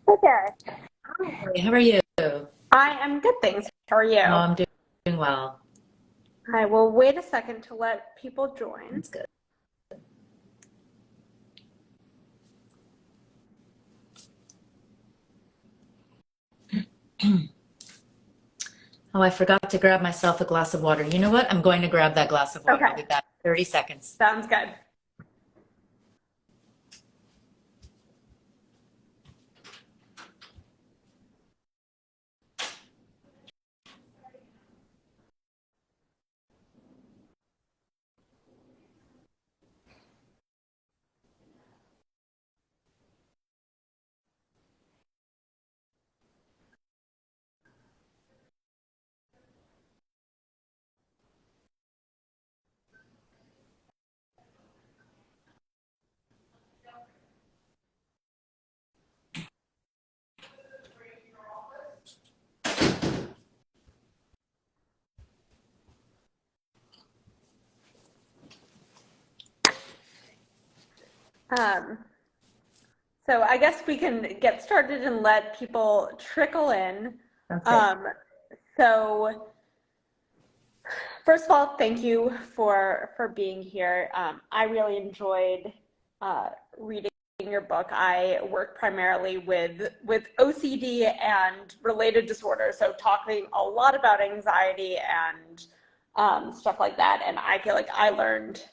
Hey there. Hi, how are you? Oh, I am good, thanks. How are you? I'm doing well. I will wait a second to let people join. That's good. Oh, I forgot to grab myself a glass of water. You know what? I'm going to grab that glass of water. I'll Okay, be back in 30 seconds. sounds good. Um, so I guess we can get started and let people trickle in. Sounds good. Um, so first of all, thank you for being here. I really enjoyed reading your book. I work primarily with OCD and related disorders, so talking a lot about anxiety and stuff like that. And I feel like I learned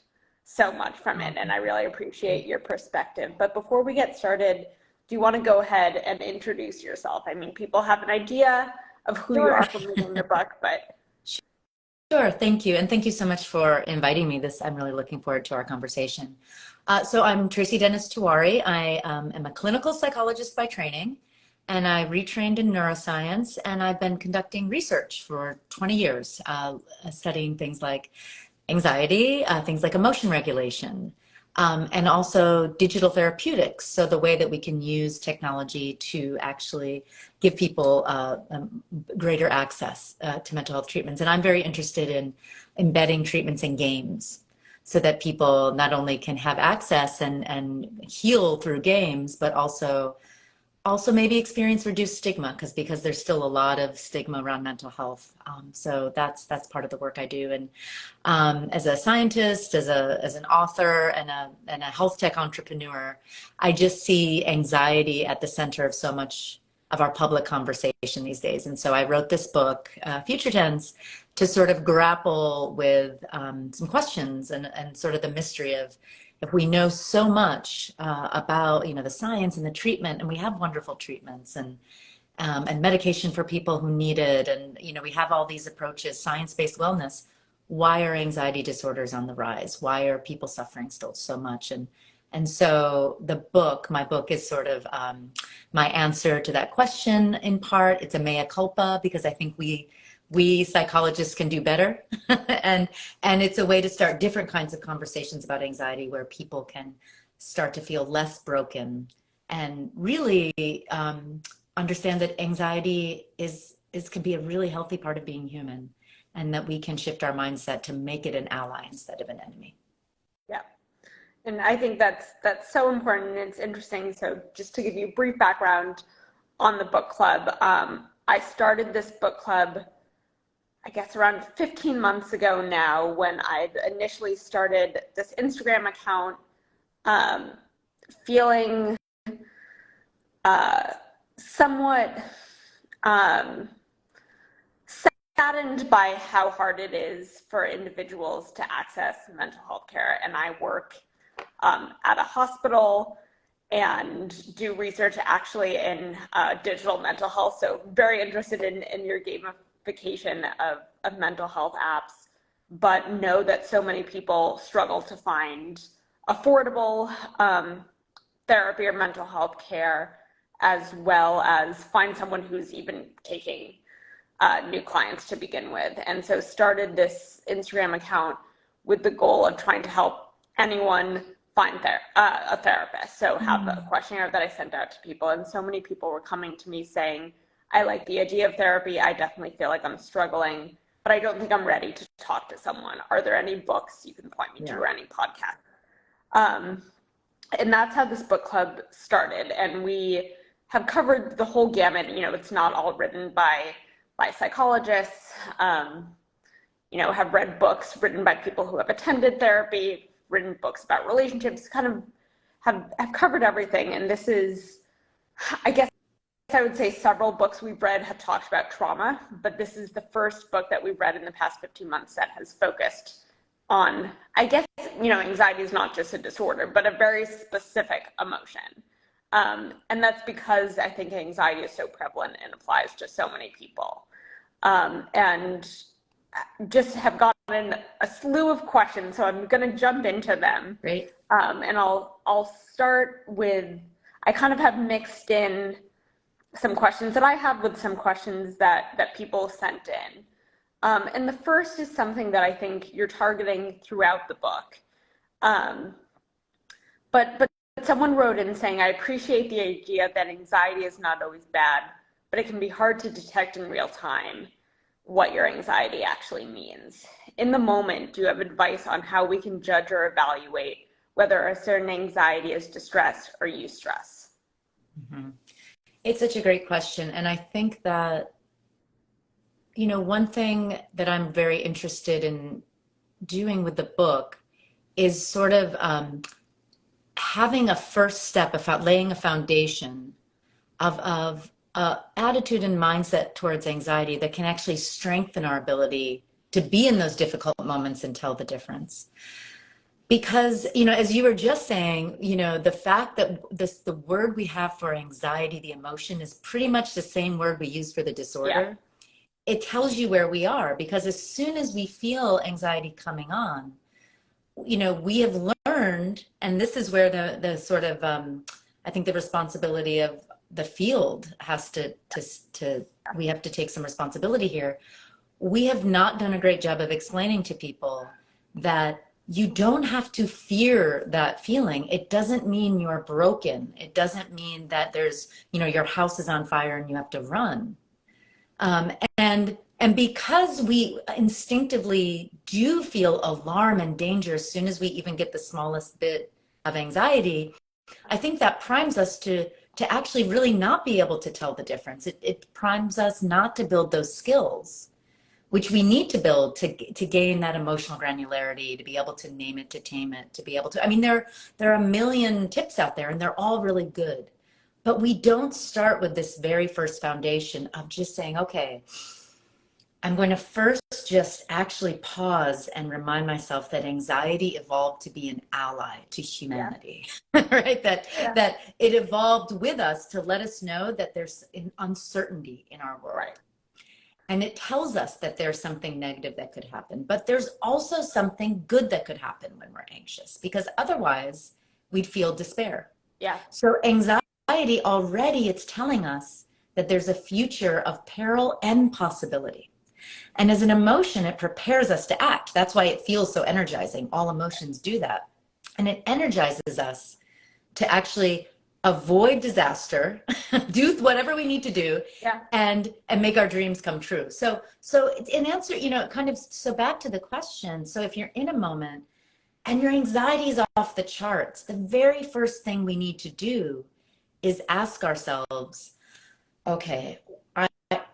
so much from it, Oh, and I really appreciate great. your perspective. But before we get started, do you want to go ahead and introduce yourself? I mean, people have an idea of who you Sure. are from reading your book, but Sure. Thank you. And thank you so much for inviting me. I'm really looking forward to our conversation. So I'm Tracy Dennis-Tiwary. I am a clinical psychologist by training, and I retrained in neuroscience, and I've been conducting research for 20 years, studying things like anxiety, things like emotion regulation, and also digital therapeutics. So the way that we can use technology to actually give people greater access to mental health treatments. And I'm very interested in embedding treatments in games so that people not only can have access and heal through games, but also maybe experience reduced stigma because there's still a lot of stigma around mental health. So that's part of the work I do. And as a scientist, as an author, and a health tech entrepreneur, I just see anxiety at the center of so much of our public conversation these days. And so I wrote this book, Future Tense, to sort of grapple with some questions and sort of the mystery of if we know so much about the science and the treatment, and we have wonderful treatments and medication for people who need it, and we have all these approaches, science-based wellness. Why are anxiety disorders on the rise? Why are people suffering still so much? And so my book is sort of my answer to that question in part. It's a mea culpa because I think we psychologists can do better. and and it's a way to start different kinds of conversations about anxiety where people can start to feel less broken and really understand that anxiety is can be a really healthy part of being human, and that we can shift our mindset to make it an ally instead of an enemy. yeah. And I think that's so important and it's interesting. So just to give you brief background on the book club, I started this book club, I guess around 15 months ago now, when I initially started this Instagram account, um, feeling uh, somewhat um, saddened by how hard it is for individuals to access mental health care. And I work at a hospital and do research actually in digital mental health. So very interested in your gamification of mental health apps, but know that so many people struggle to find affordable therapy or mental health care, as well as find someone who's even taking new clients to begin with. And so started this Instagram account with the goal of trying to help anyone find a therapist. So have a questionnaire that I sent out to people, and so many people were coming to me saying, I like the idea of therapy. I definitely feel like I'm struggling, but I don't think I'm ready to talk to someone. Are there any books you can point me to Yeah. or any podcasts? And that's how this book club started. And we have covered the whole gamut. You know, it's not all written by psychologists. You know, have read books written by people who have attended therapy, written books about relationships, kind of have covered everything. And this is, I guess I would say several books we've read have talked about trauma, but this is the first book that we've read in the past 15 months that has focused on, I guess, you know, anxiety is not just a disorder, but a very specific emotion. And that's because I think anxiety is so prevalent and applies to so many people. And just have gotten a slew of questions, so I'm going to jump into them. Great. And I'll start with, I kind of have mixed in some questions that I have with some questions that people sent in. And the first is something that I think you're targeting throughout the book. But someone wrote in saying, I appreciate the idea that anxiety is not always bad, but it can be hard to detect in real time what your anxiety actually means. In the moment, do you have advice on how we can judge or evaluate whether a certain anxiety is distress or eustress? Mm-hmm. It's such a great question. And I think that, you know, one thing that I'm very interested in doing with the book is sort of having a first step about laying a foundation of attitude and mindset towards anxiety that can actually strengthen our ability to be in those difficult moments and tell the difference. Because, you know, as you were just saying, you know, the fact that the word we have for anxiety, the emotion, is pretty much the same word we use for the disorder. Yeah. It tells you where we are, because as soon as we feel anxiety coming on, you know, we have learned, and this is where the sort of, I think the responsibility of the field has to we have to take some responsibility here. We have not done a great job of explaining to people that you don't have to fear that feeling. It doesn't mean you're broken. It doesn't mean that there's, you know, your house is on fire and you have to run. And because we instinctively do feel alarm and danger as soon as we even get the smallest bit of anxiety, I think that primes us to actually really not be able to tell the difference. It primes us not to build those skills, which we need to build to gain that emotional granularity, to be able to name it, to tame it, to be able to, I mean, there are a million tips out there and they're all really good, but we don't start with this very first foundation of just saying, okay, I'm going to first just actually pause and remind myself that anxiety evolved to be an ally to humanity, yeah. Right? That it evolved with us to let us know that there's an uncertainty in our world. Right. And it tells us that there's something negative that could happen, but there's also something good that could happen when we're anxious, because otherwise we'd feel despair. Yeah. So anxiety already, it's telling us that there's a future of peril and possibility. And as an emotion, it prepares us to act. That's why it feels so energizing. All emotions do that. And it energizes us to actually avoid disaster, do whatever we need to do, yeah. and make our dreams come true. So in answer, you know, kind of, so back to the question. So if you're in a moment and your anxiety is off the charts, the very first thing we need to do is ask ourselves, okay,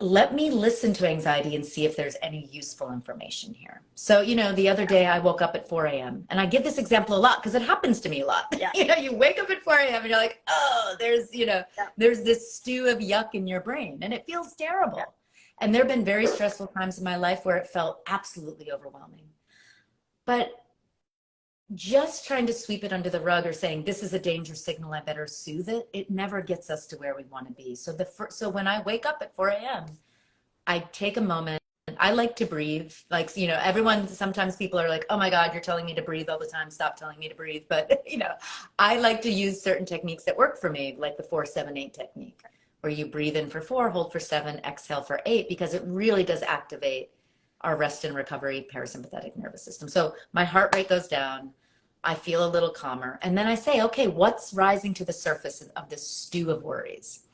let me listen to anxiety and see if there's any useful information here. So, you know, the other day I woke up at 4 a.m. and I give this example a lot because it happens to me a lot. Yeah. You know, you wake up at 4 a.m. and you're like, oh, there's, you know, yeah. there's this stew of yuck in your brain and it feels terrible. Yeah. And there have been very stressful times in my life where it felt absolutely overwhelming. But just trying to sweep it under the rug or saying, this is a danger signal, I better soothe it, it never gets us to where we want to be. So so when I wake up at 4 a.m., I take a moment. I like to breathe. Like, you know, sometimes people are like, oh my God, you're telling me to breathe all the time. Stop telling me to breathe. But, you know, I like to use certain techniques that work for me, like the 4-7-8 technique, where you breathe in for 4, hold for 7, exhale for 8, because it really does activate our rest and recovery parasympathetic nervous system. So my heart rate goes down. I feel a little calmer. And then I say, okay, what's rising to the surface of this stew of worries?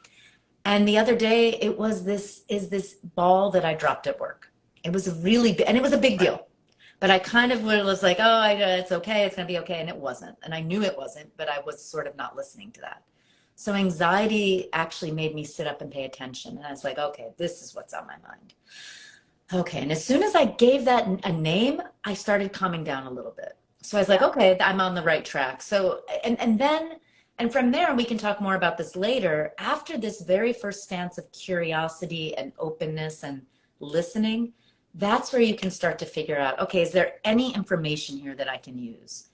And the other day it was this ball that I dropped at work. It was and it was a big deal, but I kind of was like, oh, it's okay. It's going to be okay. And it wasn't. And I knew it wasn't, but I was sort of not listening to that. So anxiety actually made me sit up and pay attention. And I was like, okay, this is what's on my mind. Okay. And as soon as I gave that a name, I started calming down a little bit. So I was like, Yeah. okay, I'm on the right track. So, and then, and from there, we can talk more about this later. After this very first stance of curiosity and openness and listening, that's where you can start to figure out, okay, is there any information here that I can use?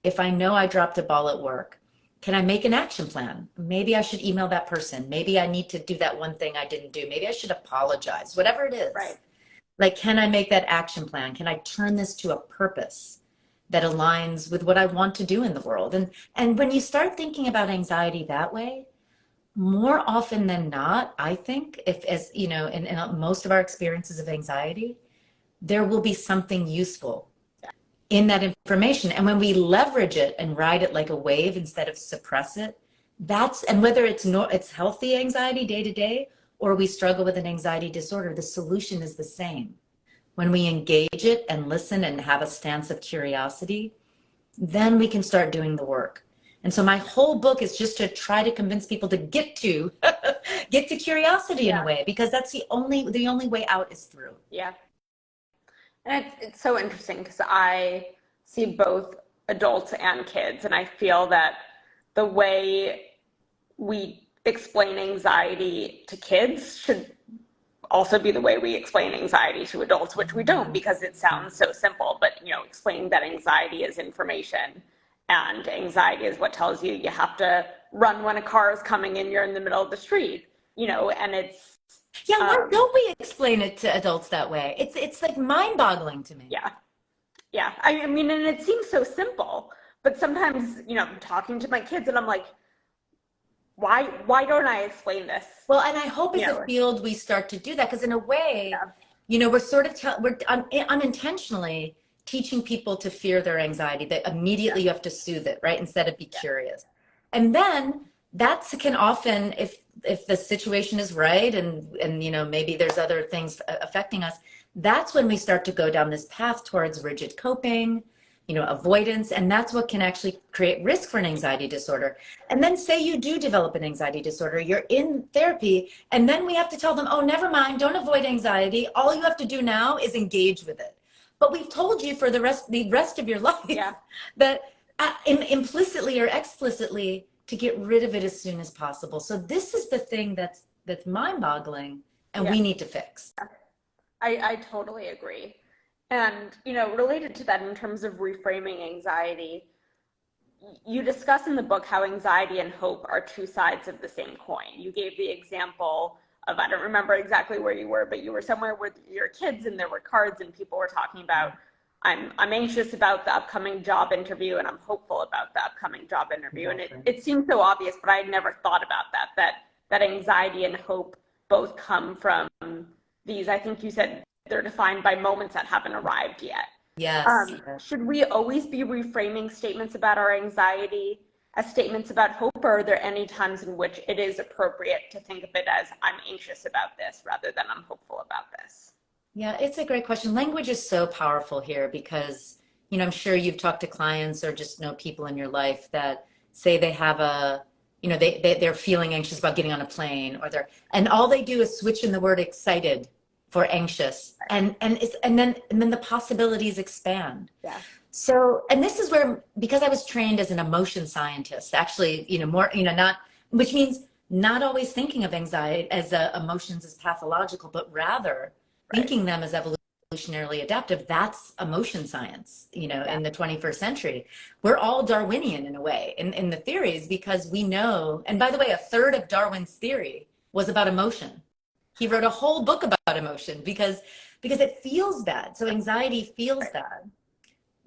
If I know I dropped a ball at work, can I make an action plan? Maybe I should email that person. Maybe I need to do that one thing I didn't do. Maybe I should apologize, whatever it is. Right. Like, can I make that action plan? Can I turn this to a purpose that aligns with what I want to do in the world? And when you start thinking about anxiety that way, more often than not, I think, if as you know, in most of our experiences of anxiety, there will be something useful in that information. And when we leverage it and ride it like a wave instead of suppress it, that's, and whether it's healthy anxiety day to day, or we struggle with an anxiety disorder, the solution is the same. When we engage it and listen and have a stance of curiosity, then we can start doing the work. And so my whole book is just to try to convince people to get to get to curiosity in a way, because that's the only way out is through. Yeah. And it's so interesting because I see both adults and kids, and I feel that the way we explain anxiety to kids should also be the way we explain anxiety to adults, which we don't because it sounds so simple. But, you know, explaining that anxiety is information and anxiety is what tells you you have to run when a car is coming and you're in the middle of the street, you know, and it's, yeah, why don't we explain it to adults that way? It's like mind-boggling to me. Yeah. Yeah. I mean, and it seems so simple, but sometimes, you know, I'm talking to my kids and I'm like, why don't I explain this? Well, and I hope as a field we start to do that, because in a way, you know, we're sort of we're unintentionally teaching people to fear their anxiety, that immediately you have to soothe it, right? Instead of be curious. And then that can often, if the situation is right and you know, maybe there's other things affecting us, that's when we start to go down this path towards rigid coping, you know, avoidance, and that's what can actually create risk for an anxiety disorder. And then say you do develop an anxiety disorder, you're in therapy, and then we have to tell them, oh, never mind, don't avoid anxiety. All you have to do now is engage with it. But we've told you for the rest of your life that implicitly or explicitly to get rid of it as soon as possible. So this is the thing that's mind-boggling, and we need to fix. I totally agree. And, you know, related to that in terms of reframing anxiety, you discuss in the book how anxiety and hope are two sides of the same coin. You gave the example of, I don't remember exactly where you were, but you were somewhere with your kids and there were cards and people were talking about, I'm anxious about the upcoming job interview and I'm hopeful about the upcoming job interview. And it seems so obvious, but I had never thought about that anxiety and hope both come from these, I think you said they're defined by moments that haven't arrived yet. Yes. Should we always be reframing statements about our anxiety as statements about hope, or are there any times in which it is appropriate to think of it as I'm anxious about this rather than I'm hopeful about this? Yeah, it's a great question. Language is so powerful here because, you know, I'm sure you've talked to clients or just know people in your life that say they have a, you know, they're feeling anxious about getting on a plane, or and all they do is switch in the word excited for anxious, and then the possibilities expand. Yeah. So, and this is where, because I was trained as an emotion scientist, actually, you know, more, you know, not, which means not always thinking of anxiety as emotions as pathological, but rather thinking them as evolutionarily adaptive. That's emotion science, you know, in the 21st century. We're all Darwinian in a way, in the theories, because we know, and by the way, a third of Darwin's theory was about emotion. He wrote a whole book about emotion because it feels bad. So anxiety feels bad,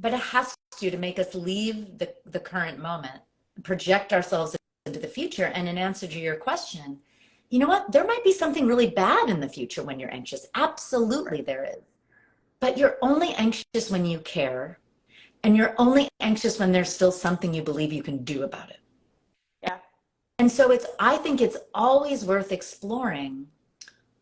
but it has to make us leave the current moment, project ourselves into the future. And in answer to your question, you know what? There might be something really bad in the future when you're anxious. Absolutely there is. But you're only anxious when you care. And you're only anxious when there's still something you believe you can do about it. Yeah. And so I think it's always worth exploring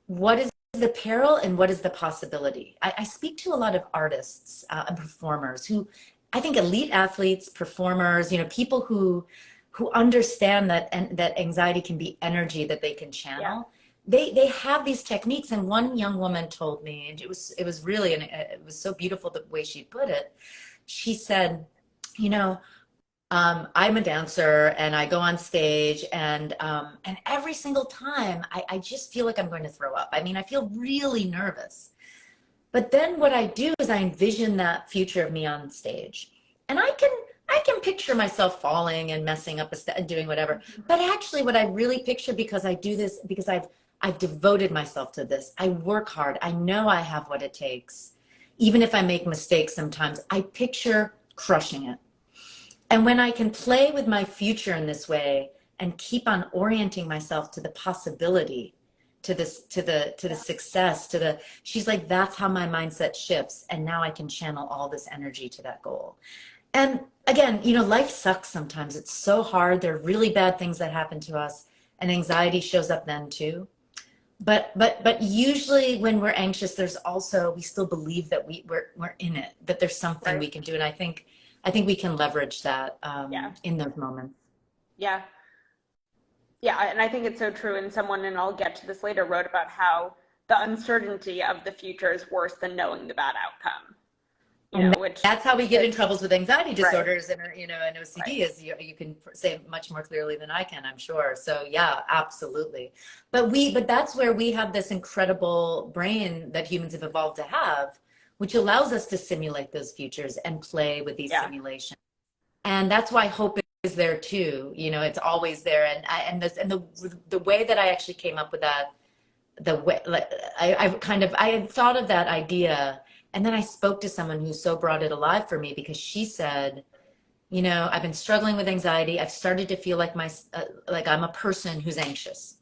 what is the peril and what is the possibility. I speak to a lot of artists and performers who, I think elite athletes, performers, you know, people who who understand that, and that anxiety can be energy that they can Yeah. channel. They have these techniques. And one young woman told me, and it was really, and it was so beautiful the way she put it. She said, you know, I'm a dancer and I go on stage, and every single time I just feel like I'm going to throw up. I mean, I feel really nervous. But then what I do is I envision that future of me on stage. And I can picture myself falling and messing up a step and doing whatever. But actually what I really picture, because I do this, because I've devoted myself to this. I work hard. I know I have what it takes. Even if I make mistakes sometimes, I picture crushing it. And when I can play with my future in this way and keep on orienting myself to the possibility, to this, to the success, to the, she's like, that's how my mindset shifts. And now I can channel all this energy to that goal. And again, you know, life sucks sometimes. It's so hard. There are really bad things that happen to us, and anxiety shows up then too. But usually when we're anxious, there's also, we still believe that we're in it, that there's something Right. we can do. And I think we can leverage that Yeah. in those moments. Yeah. Yeah. And I think it's so true. And someone, and I'll get to this later, wrote about how the uncertainty of the future is worse than knowing the bad outcome. You And know, which that's how we get in troubles with anxiety right, disorders and, you know, and right. OCD, is you can say much more clearly than I can, I'm sure. So yeah, absolutely. But that's where we have this incredible brain that humans have evolved to have, which allows us to simulate those futures and play with these Yeah. simulations. And that's why hope is there too. You know, it's always there. And the way that I actually came up with that, the way, like, I had thought of that idea, and then I spoke to someone who so brought it alive for me, because she said, you know, I've been struggling with anxiety. I've started to feel like like I'm a person who's anxious.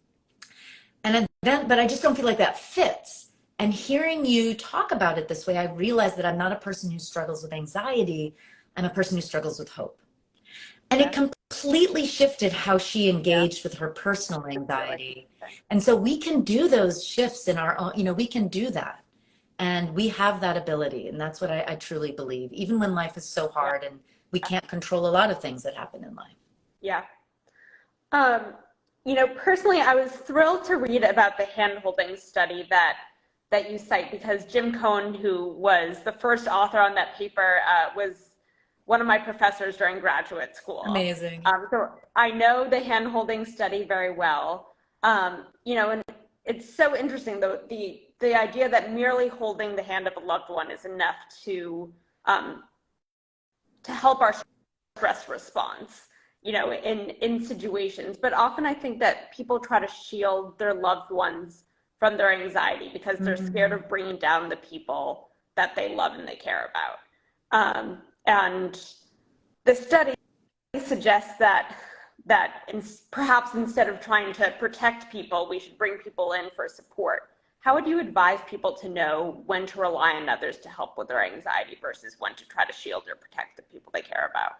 But I just don't feel like that fits. And hearing you talk about it this way, I realized that I'm not a person who struggles with anxiety. I'm a person who struggles with hope. And it Yeah. completely shifted how she Yeah. engaged with her personal It's really anxiety. interesting. And so we can do those shifts in our own, you know, we can do that. And we have that ability. And that's what I truly believe, even when life is so Yeah. hard and we can't control a lot of things that happen in life. Yeah. Um, you know, personally, I was thrilled to read about the hand-holding study that you cite, because Jim Cohn, who was the first author on that paper, was one of my professors during graduate school. Amazing. So I know the hand-holding study very well. You know, and it's so interesting, though, the idea that merely holding the hand of a loved one is enough to help our stress response, you know, in situations. But often I think that people try to shield their loved ones from their anxiety because they're scared Mhm. of bringing down the people that they love and they care about. And the study suggests that perhaps instead of trying to protect people, we should bring people in for support. How would you advise people to know when to rely on others to help with their anxiety versus when to try to shield or protect the people they care about?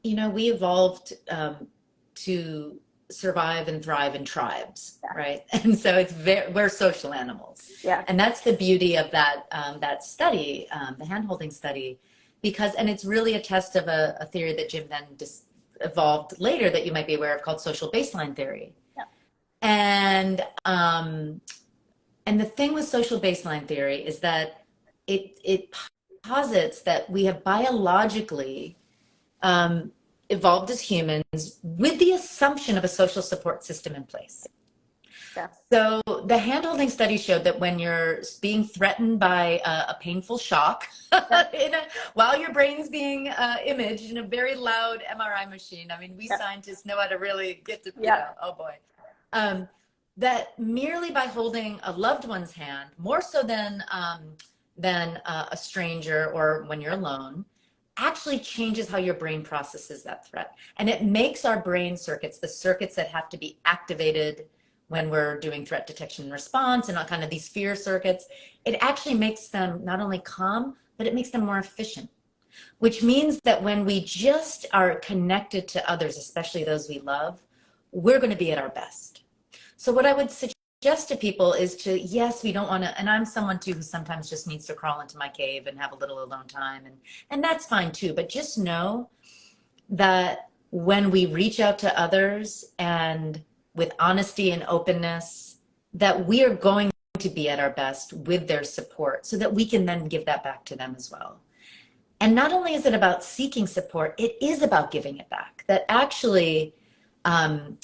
You know, we evolved to survive and thrive in tribes, Yeah. right? And so we're social animals, Yeah. and that's the beauty of that study, the handholding study, because, and it's really a test of a theory that Jim then evolved later that you might be aware of, called social baseline theory. Yeah. And the thing with social baseline theory is that it posits that we have biologically um, evolved as humans with the assumption of a social support system in place. Yeah. So the handholding study showed that when you're being threatened by a painful shock, while your brain's being imaged in a very loud MRI machine, I mean, we Yeah. scientists know how to really get to, Yeah. oh boy, that merely by holding a loved one's hand, more so than a stranger or when you're alone, actually changes how your brain processes that threat. And it makes our brain circuits, the circuits that have to be activated when we're doing threat detection and response and all kind of these fear circuits, it actually makes them not only calm, but it makes them more efficient, which means that when we just are connected to others, especially those we love, we're going to be at our best. So what I would suggest to people is to, yes, we don't want to, and I'm someone too who sometimes just needs to crawl into my cave and have a little alone time, and that's fine too, but just know that when we reach out to others and with honesty and openness, that we are going to be at our best with their support so that we can then give that back to them as well. And not only is it about seeking support, it is about giving it back. That actually, I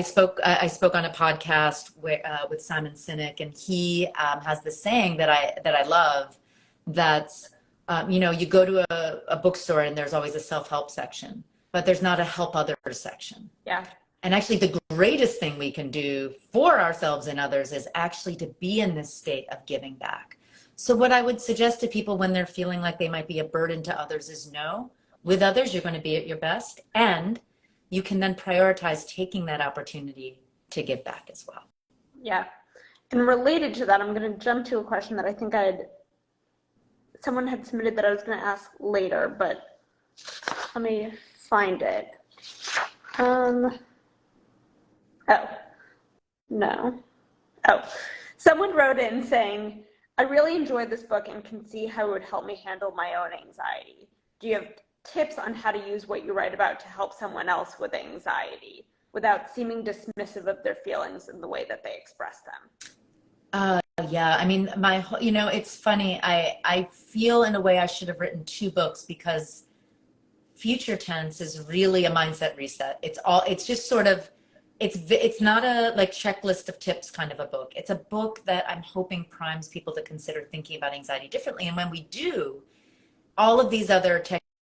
spoke on a podcast with Simon Sinek, and he has this saying that I love. That's you go to a bookstore and there's always a self-help section, but there's not a help others section. Yeah. And actually, the greatest thing we can do for ourselves and others is actually to be in this state of giving back. So what I would suggest to people when they're feeling like they might be a burden to others is no. With others, you're going to be at your best, and you can then prioritize taking that opportunity to give back as well. Yeah. And related to that, I'm going to jump to a question that I think someone had submitted that I was going to ask later, but let me find it. Someone wrote in saying, I really enjoyed this book and can see how it would help me handle my own anxiety. Do you have tips on how to use what you write about to help someone else with anxiety without seeming dismissive of their feelings in the way that they express them? Yeah, I mean, it's funny. I feel in a way I should have written 2 books, because Future Tense is really a mindset reset. It's just sort of, it's not a like checklist of tips kind of a book. It's a book that I'm hoping primes people to consider thinking about anxiety differently. And when we do, all of these other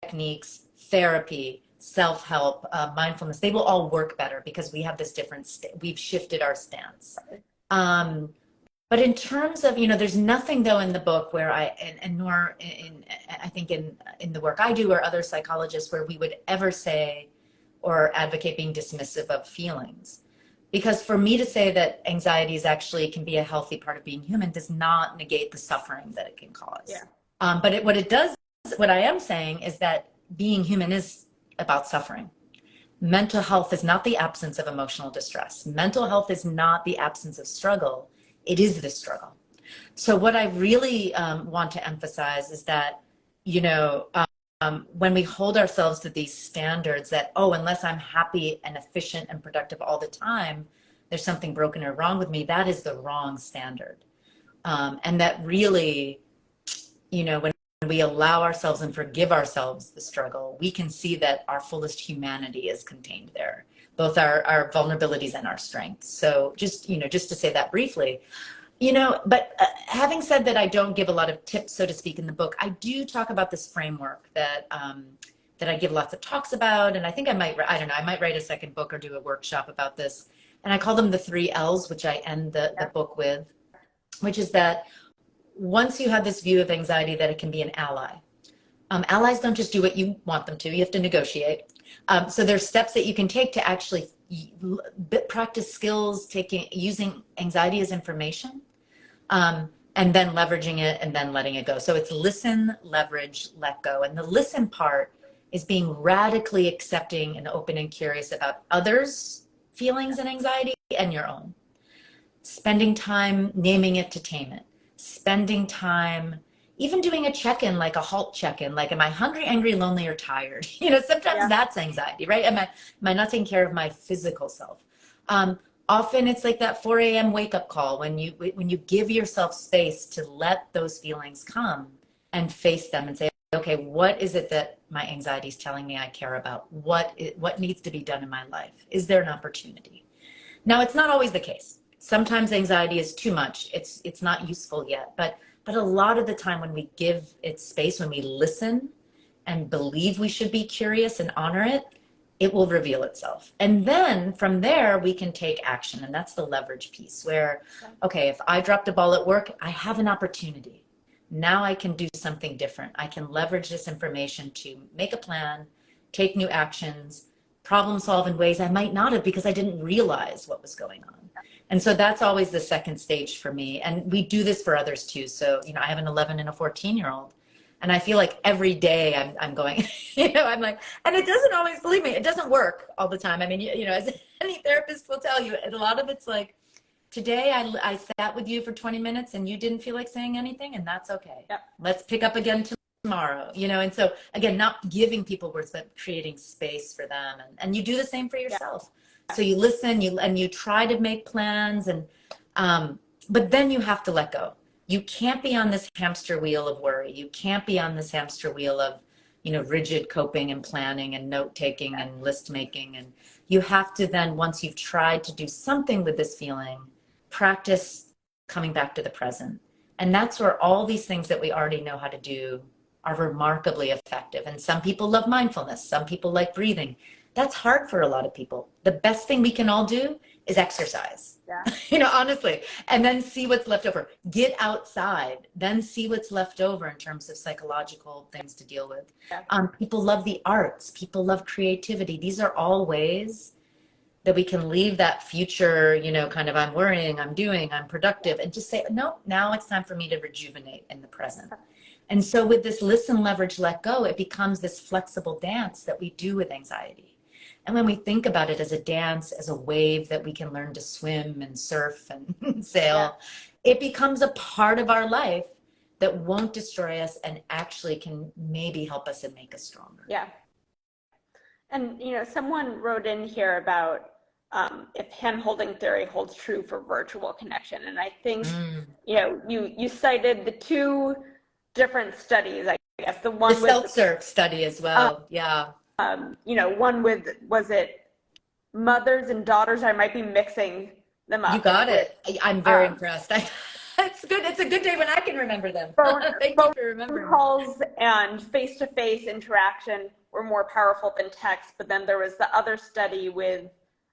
techniques, therapy, self-help, mindfulness, they will all work better because we have this different, we've shifted our stance. But in terms of, there's nothing though in the book where nor I think in the work I do or other psychologists, where we would ever say or advocate being dismissive of feelings. Because for me to say that anxiety actually can be a healthy part of being human does not negate the suffering that it can cause. Yeah. But what I am saying is that being human is about suffering. Mental health is not the absence of emotional distress. Mental health is not the absence of struggle. It is the struggle. So what I really want to emphasize is that, when we hold ourselves to these standards that, unless I'm happy and efficient and productive all the time, there's something broken or wrong with me, that is the wrong standard. And that really, when we allow ourselves and forgive ourselves the struggle, we can see that our fullest humanity is contained there, both our vulnerabilities and our strengths. So just to say that briefly, but having said that, I don't give a lot of tips, so to speak, in the book. I do talk about this framework that I give lots of talks about. And I think I might write a second book or do a workshop about this. And I call them the 3 L's, which I end the book with, which is that once you have this view of anxiety, that it can be an ally. Allies don't just do what you want them to. You have to negotiate. So there's steps that you can take to actually practice skills, using anxiety as information, and then leveraging it and then letting it go. So it's listen, leverage, let go. And the listen part is being radically accepting and open and curious about others' feelings and anxiety and your own. Spending time naming it to tame it. Spending time even doing a check-in, like a HALT check-in, like, am I hungry, angry, lonely, or tired? Sometimes that's anxiety, right? Am I not taking care of my physical self? Often it's like that 4 a.m. wake-up call when you give yourself space to let those feelings come and face them and say, okay, what is it that my anxiety is telling me I care about? What needs to be done in my life? Is there an opportunity? Now, it's not always the case. Sometimes anxiety is too much. It's not useful yet, but a lot of the time when we give it space, when we listen and believe we should be curious and honor it, it will reveal itself. And then from there, we can take action. And that's the leverage piece where, okay, if I dropped a ball at work, I have an opportunity. Now I can do something different. I can leverage this information to make a plan, take new actions, problem solve in ways I might not have because I didn't realize what was going on. And so that's always the second stage for me. And we do this for others too. So, I have an 11 and a 14-year-old. And I feel like every day I'm going, I'm like, and it doesn't always, believe me, it doesn't work all the time. I mean, as any therapist will tell you, a lot of it's like, today I sat with you for 20 minutes and you didn't feel like saying anything, and that's okay. Yep. Let's pick up again tomorrow, you know? And so again, not giving people words, but creating space for them. And you do the same for Yeah. yourself. So you listen, you try to make plans but then you have to let go. You can't be on this hamster wheel of worry. You can't be on this hamster wheel of, rigid coping and planning and note taking and list making. And you have to then, once you've tried to do something with this feeling, practice coming back to the present. And that's where all these things that we already know how to do are remarkably effective. And some people love mindfulness. Some people like breathing. That's hard for a lot of people. The best thing we can all do is exercise. Yeah. Honestly, and then see what's left over. Get outside, then see what's left over in terms of psychological things to deal with. Yeah. People love the arts. People love creativity. These are all ways that we can leave that future, kind of I'm worrying, I'm doing, I'm productive, and just say, no, now it's time for me to rejuvenate in the present. And so with this listen, leverage, let go, it becomes this flexible dance that we do with anxiety. And when we think about it as a dance, as a wave that we can learn to swim and surf and sail, it becomes a part of our life that won't destroy us and actually can maybe help us and make us stronger. Yeah. And, someone wrote in here about if hand-holding theory holds true for virtual connection. And I think, you cited the two different studies, I guess. The one with self-serve study as well. One with, was it mothers and daughters? I might be mixing them up. You got it. I'm very impressed. It's good. It's a good day when I can remember them. Thank you for remembering. Phone calls and face-to-face interaction were more powerful than text. But then there was the other study with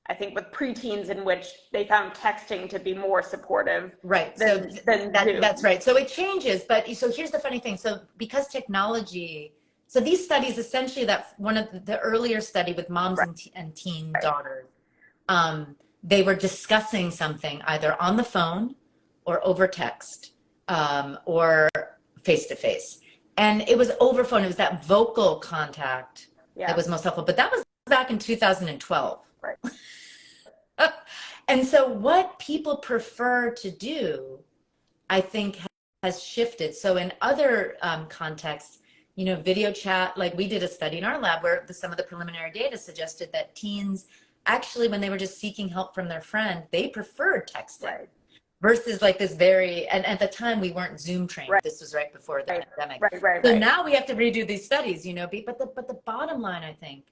preteens in which they found texting to be more supportive. Right. Than Zoom. That's right. So it changes. But so here's the funny thing. So because technology, so these studies essentially, that one of the earlier study with moms and teen daughters, they were discussing something either on the phone or over text or face to face. And it was over phone. It was that vocal contact that was most helpful. But that was back in 2012. Right. And so what people prefer to do, I think, has shifted. So in other contexts, video chat, like we did a study in our lab where some of the preliminary data suggested that teens actually, when they were just seeking help from their friend, they preferred texting versus like this and at the time we weren't Zoom trained. This was right before the pandemic. So now we have to redo these studies, but the bottom line, I think,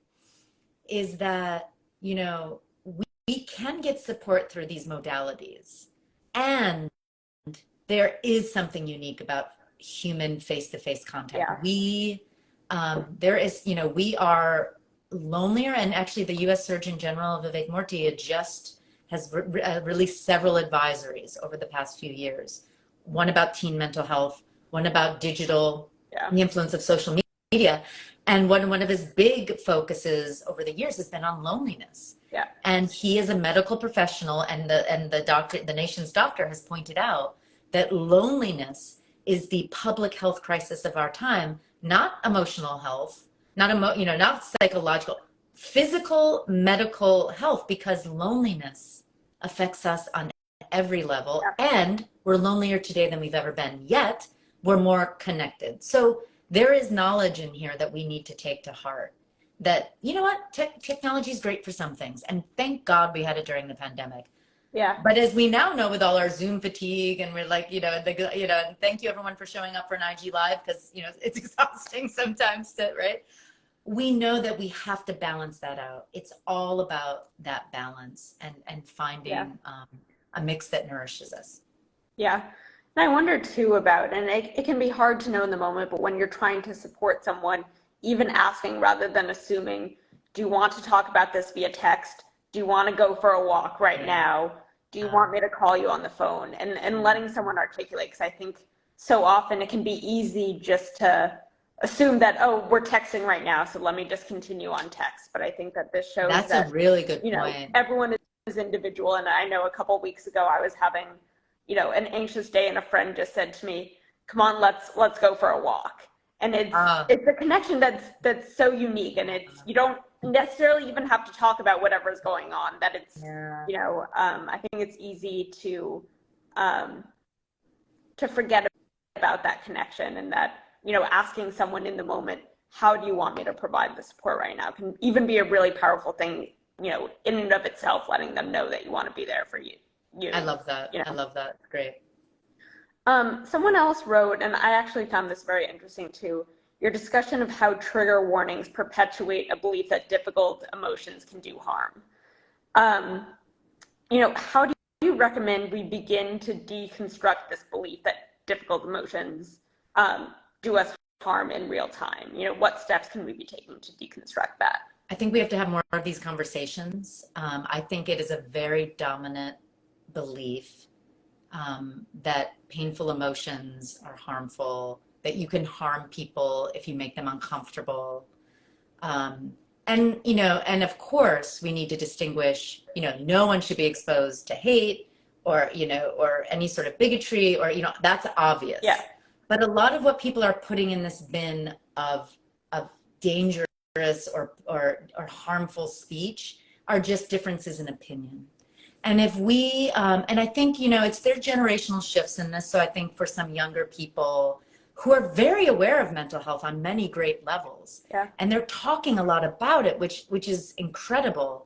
is that, we can get support through these modalities. And there is something unique about human face-to-face contact. We are lonelier, and actually the U.S. Surgeon General Vivek Murthy has released several advisories over the past few years. One about teen mental health, one about digital, the influence of social media. And one of his big focuses over the years has been on loneliness. Yeah. And he is a medical professional, and the nation's doctor has pointed out that loneliness is the public health crisis of our time, not emotional health, not psychological, physical, medical health, because loneliness affects us on every level. And we're lonelier today than we've ever been, yet we're more connected. So there is knowledge in here that we need to take to heart, that, technology is great for some things. And thank God we had it during the pandemic. Yeah. But as we now know, with all our Zoom fatigue, and we're like, and thank you everyone for showing up for an IG Live, because, it's exhausting sometimes right? We know that we have to balance that out. It's all about that balance and finding a mix that nourishes us. Yeah. And I wonder too about, and it can be hard to know in the moment, but when you're trying to support someone, even asking rather than assuming, do you want to talk about this via text? Do you want to go for a walk right now? Do you want me to call you on the phone? And letting someone articulate, because I think so often it can be easy just to assume that, oh, we're texting right now, so let me just continue on text. But I think that this shows that's a really good point. Everyone is individual. And I know a couple of weeks ago I was having an anxious day, and a friend just said to me, come on, let's go for a walk. And it's a connection that's so unique, and you don't necessarily even have to talk about whatever is going on, that it's I think it's easy to forget about that connection, and that asking someone in the moment, how do you want me to provide the support right now, can even be a really powerful thing, in and of itself, letting them know that you want to be there for you. I love that. I love that. Great. Someone else wrote, and I actually found this very interesting too, your discussion of how trigger warnings perpetuate a belief that difficult emotions can do harm. How do you recommend we begin to deconstruct this belief that difficult emotions do us harm in real time? What steps can we be taking to deconstruct that? I think we have to have more of these conversations. I think it is a very dominant belief that painful emotions are harmful, that you can harm people if you make them uncomfortable. And of course we need to distinguish, no one should be exposed to hate or any sort of bigotry or, that's obvious. Yeah. But a lot of what people are putting in this bin of dangerous or harmful speech are just differences in opinion. And if we, and I think, it's their generational shifts in this. So I think for some younger people who are very aware of mental health on many great levels, and they're talking a lot about it, which is incredible.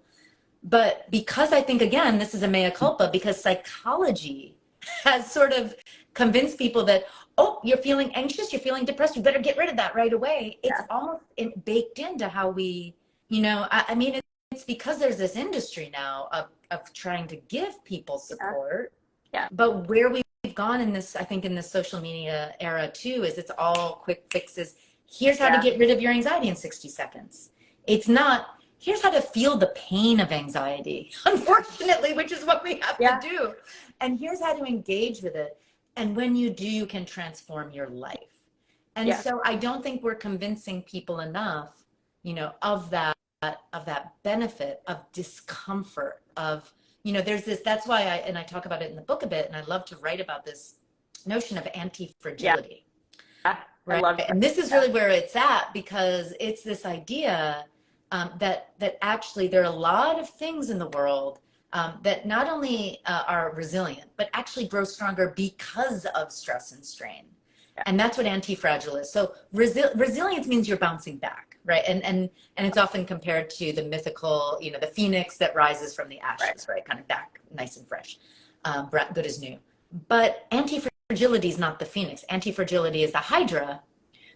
But because I think, again, this is a mea culpa, because psychology has sort of convinced people that, oh, you're feeling anxious, you're feeling depressed, you better get rid of that right away. It's almost baked into how we, it's because there's this industry now of trying to give people support. Yeah. But where we've gone in this, I think in the social media era too, is it's all quick fixes. Here's how to get rid of your anxiety in 60 seconds. It's not, here's how to feel the pain of anxiety, unfortunately, which is what we have to do. And here's how to engage with it. And when you do, you can transform your life. And so I don't think we're convincing people enough, of that benefit of discomfort of, there's this, that's why I talk about it in the book a bit, and I love to write about this notion of anti-fragility. Yeah. Right? I love And this is really where it's at, because it's this idea that actually there are a lot of things in the world that not only are resilient, but actually grow stronger because of stress and strain. And that's what anti-fragile is. So resilience means you're bouncing back, right? And it's often compared to the mythical, the phoenix that rises from the ashes, right? Kind of back nice and fresh, good as new. But anti-fragility is not the phoenix. Anti-fragility is the hydra,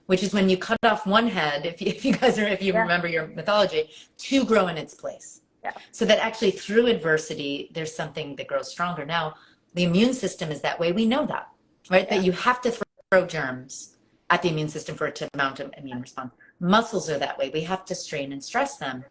which is when you cut off one head, if you remember your mythology, to grow in its place. Yeah. So that actually through adversity, there's something that grows stronger. Now, the immune system is that way. We know that, right? That you have to throw germs at the immune system for it to mount an immune response. Muscles are that way. We have to strain and stress them.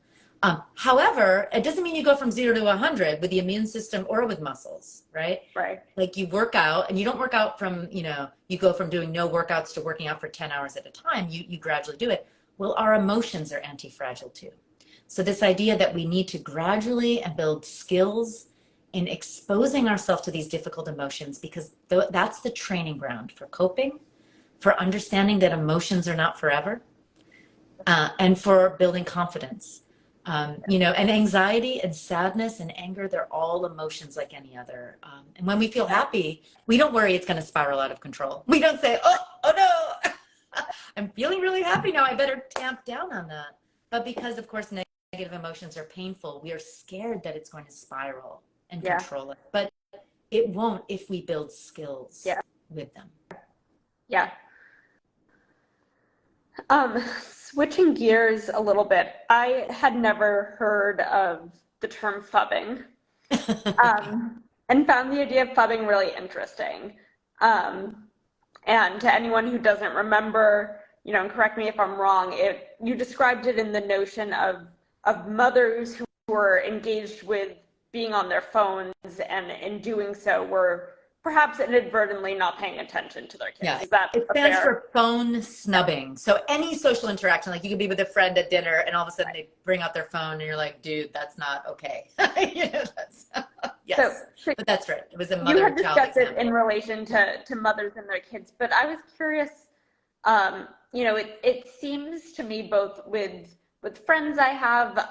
However, it doesn't mean you go from 0 to 100 with the immune system or with muscles, right? Right. Like you work out, and you don't work out from, you go from doing no workouts to working out for 10 hours at a time. You gradually do it. Well, our emotions are anti-fragile too. So this idea that we need to gradually and build skills in exposing ourselves to these difficult emotions, because that's the training ground for coping, for understanding that emotions are not forever, and for building confidence. And anxiety and sadness and anger, they're all emotions like any other. And when we feel happy, we don't worry it's going to spiral out of control. We don't say, oh no, I'm feeling really happy now, I better tamp down on that. But because, of course, negative emotions are painful, we are scared that it's going to spiral and control it. But it won't if we build skills with them. Yeah. Switching gears a little bit, I had never heard of the term phubbing, and found the idea of phubbing really interesting. And to anyone who doesn't remember, and correct me if I'm wrong, you described it in the notion of mothers who were engaged with being on their phones, and in doing so were perhaps inadvertently not paying attention to their kids. Yeah. Is that it stands for phone snubbing. So any social interaction, like you could be with a friend at dinner and all of a sudden they bring out their phone and you're like, dude, that's not okay. Yes, but that's right. It was a mother-child example. You had discussed it in relation to mothers and their kids, but I was curious, it seems to me both with friends I have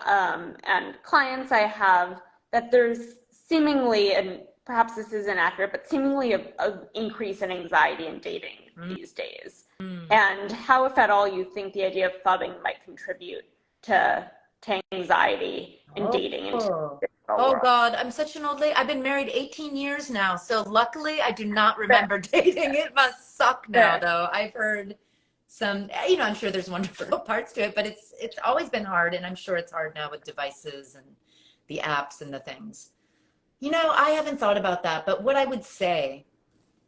and clients I have that there's seemingly, and perhaps this isn't accurate, but seemingly an increase in anxiety in dating these days. and how, if at all, you think the idea of phubbing might contribute to anxiety in dating in today's Oh, digital oh world. God, I'm such an old lady. I've been married 18 years now, so luckily I do not remember dating. It must suck now, Fair. though. I've heard some, I'm sure there's wonderful parts to it, but it's always been hard, and I'm sure it's hard now with devices and the apps and the things. I haven't thought about that, but what I would say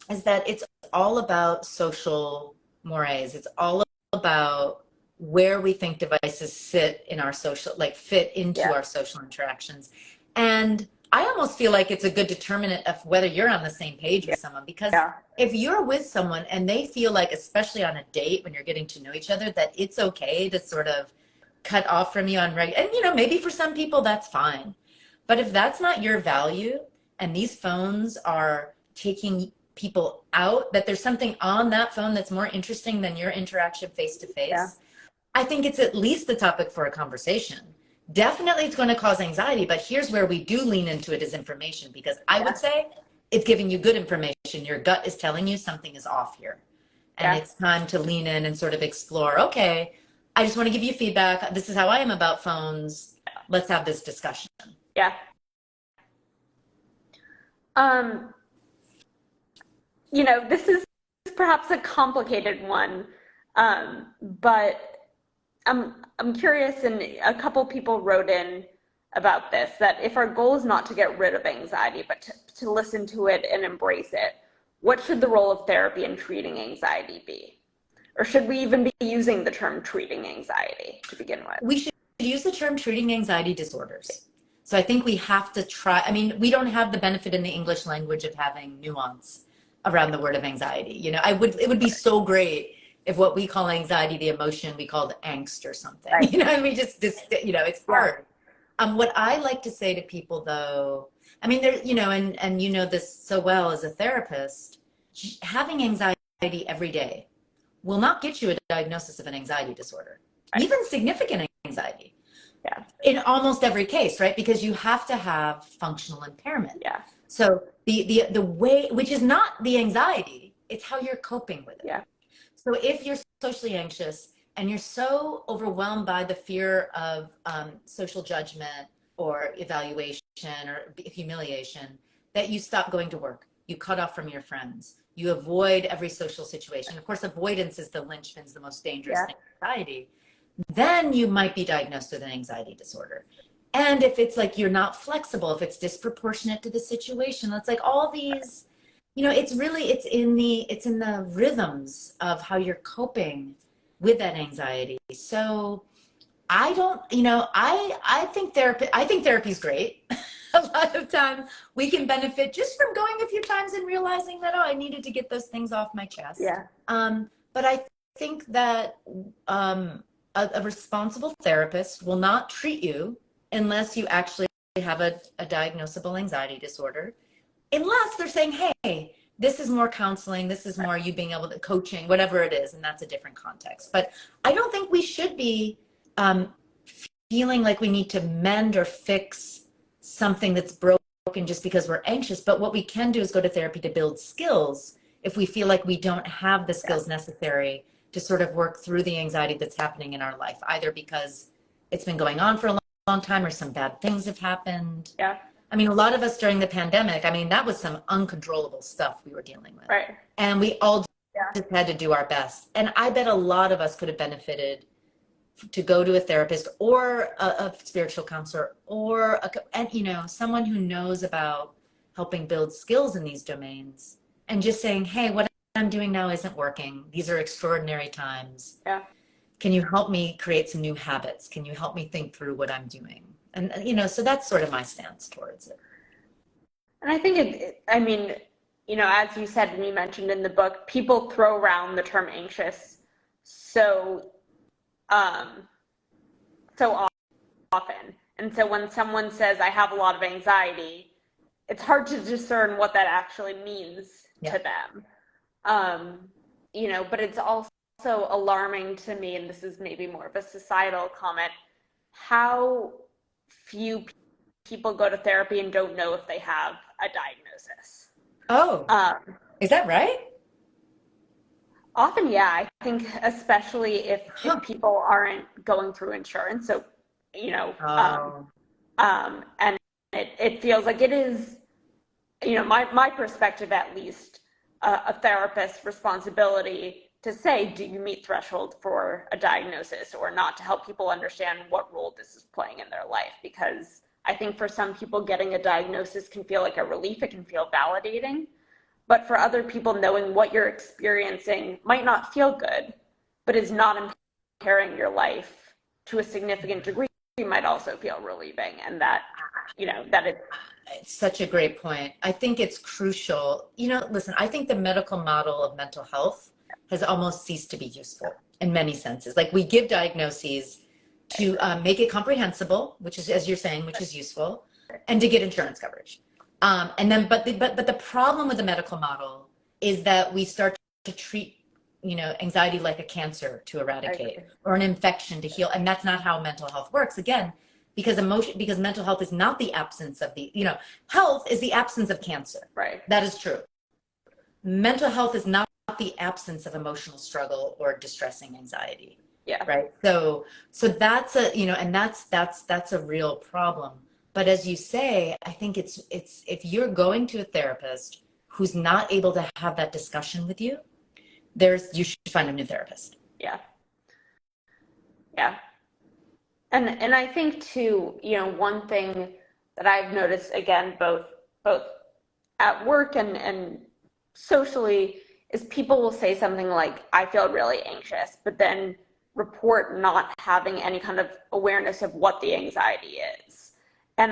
is that it's all about social mores. It's all about where we think devices sit in our social, like fit into Yeah. our social interactions. And I almost feel like it's a good determinant of whether you're on the same page with someone, because Yeah. if you're with someone and they feel like, especially on a date when you're getting to know each other, that it's okay to sort of cut off from you on regular, and maybe for some people that's fine. But if that's not your value and these phones are taking people out, that there's something on that phone that's more interesting than your interaction face to Yeah. face, I think it's at least the topic for a conversation. Definitely it's going to cause anxiety, but here's where we do lean into it as information, because I would Yeah. say it's giving you good information. Your gut is telling you something is off here. And Yeah. it's time to lean in and sort of explore, okay, I just want to give you feedback. This is how I am about phones. Let's have this discussion. Yeah. Um, this is perhaps a complicated one, but I'm curious, and a couple people wrote in about this, that if our goal is not to get rid of anxiety, but to listen to it and embrace it, what should the role of therapy in treating anxiety be? Or should we even be using the term treating anxiety to begin with? We should use the term treating anxiety disorders. So I think we have to try, we don't have the benefit in the English language of having nuance around the word of anxiety. It would be so great if what we call anxiety, the emotion, we called angst or something, Right. and we just it's hard. What I like to say to people though, there, and this so well as a therapist, having anxiety every day will not get you a diagnosis of an anxiety disorder, Right. even significant anxiety. Yeah. In almost every case, right? Because you have to have functional impairment. Yeah. So the way, which is not the anxiety, it's how you're coping with it. Yeah. So if you're socially anxious and you're so overwhelmed by the fear of social judgment or evaluation or humiliation that you stop going to work, you cut off from your friends, you avoid every social situation. Of course, avoidance is the linchpin, the most dangerous thing in society. Then you might be diagnosed with an anxiety disorder. And if it's like you're not flexible, if it's disproportionate to the situation, it's like all these, it's in the rhythms of how you're coping with that anxiety. So I don't, I think therapy is great. A lot of time we can benefit just from going a few times and realizing that, I needed to get those things off my chest. Yeah. But I think that a responsible therapist will not treat you unless you actually have a diagnosable anxiety disorder, unless they're saying, hey, this is more counseling, this is more you being able to coaching, whatever it is, and that's a different context. But I don't think we should be feeling like we need to mend or fix something that's broken just because we're anxious. But what we can do is go to therapy to build skills if we feel like we don't have the skills necessary to sort of work through the anxiety that's happening in our life, either because it's been going on for a long time or some bad things have happened. Yeah. A lot of us during the pandemic, that was some uncontrollable stuff we were dealing with. Right. And we all just had to do our best. And I bet a lot of us could have benefited to go to a therapist or a spiritual counselor or someone who knows about helping build skills in these domains, and just saying, hey, what I'm doing now isn't working. These are extraordinary times. Yeah. Can you help me create some new habits? Can you help me think through what I'm doing? And, so that's sort of my stance towards it. And I think as you said and you mentioned in the book, people throw around the term anxious so often. And so when someone says, I have a lot of anxiety, it's hard to discern what that actually means to them. But it's also alarming to me, and this is maybe more of a societal comment, how few people go to therapy and don't know if they have a diagnosis. Oh, is that right? Often, yeah, I think especially Huh. if people aren't going through insurance, so you know, Oh, and it feels like it is, my perspective at least, a therapist's responsibility to say, do you meet threshold for a diagnosis or not, to help people understand what role this is playing in their life. Because I think for some people, getting a diagnosis can feel like a relief, it can feel validating. But for other people, knowing what you're experiencing might not feel good, but is not impairing your life to a significant degree, might also feel relieving. And that, that it, it's such a great point. I think it's crucial. Listen, I think the medical model of mental health has almost ceased to be useful in many senses. Like we give diagnoses to make it comprehensible, which is, as you're saying, which is useful, and to get insurance coverage. And then, but the problem with the medical model is that we start to treat, anxiety like a cancer to eradicate or an infection to heal, and that's not how mental health works. Again, because mental health is not the absence of health is the absence of cancer. right. That is true. Mental health is not the absence of emotional struggle or distressing anxiety. Yeah. Right. So that's and that's a real problem. But as you say, I think it's if you're going to a therapist who's not able to have that discussion with you, you should find a new therapist. Yeah. Yeah. And I think too, one thing that I've noticed, again, both at work and socially, is people will say something like, I feel really anxious, but then report not having any kind of awareness of what the anxiety is. And